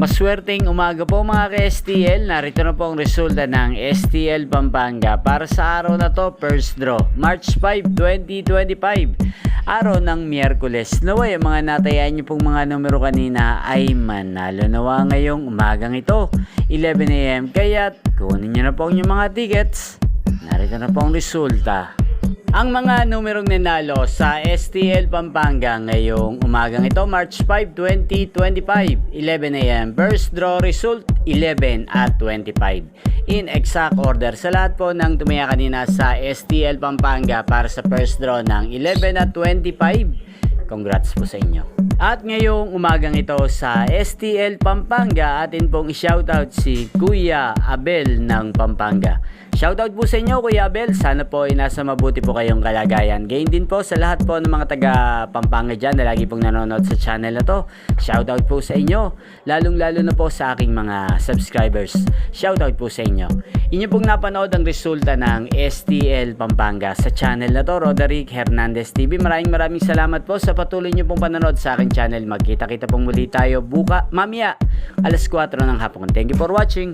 Maswerteng umaga po mga ka-STL. Narito na po ang resulta ng STL Pampanga para sa araw na to, first draw, March 5, 2025. Araw ng Miyerkules. Naway ang mga natayaan niyo pong mga numero kanina ay manalo nawa ngayong umagang ito, 11 AM. Kaya kunin niyo na po ang inyong mga tickets. Narito na po ang resulta. Ang mga numerong nanalo sa STL Pampanga ngayong umagang ito, March 5, 2025, 11 AM. First draw result, 11 at 25. In exact order sa lahat po ng tumaya kanina sa STL Pampanga para sa first draw ng 11 at 25. Congrats po sa inyo. At ngayong umagang ito sa STL Pampanga, atin pong i-shoutout si Kuya Abel ng Pampanga. Shoutout po sa inyo Kuya Abel, sana po ay nasa mabuti po kayong kalagayan. Gayon din po sa lahat po ng mga taga Pampanga dyan na lagi pong nanonood sa channel na to. Shoutout po sa inyo, lalong lalo na po sa aking mga subscribers. Shoutout po sa inyo. Inyo pong napanood ang resulta ng STL Pampanga sa channel na to, Roderick Hernandez TV. Maraming salamat po sa patuloy nyo pong panonood sa aking channel. Magkita-kita pong muli tayo mamaya alas 4 ng hapon. Thank you for watching.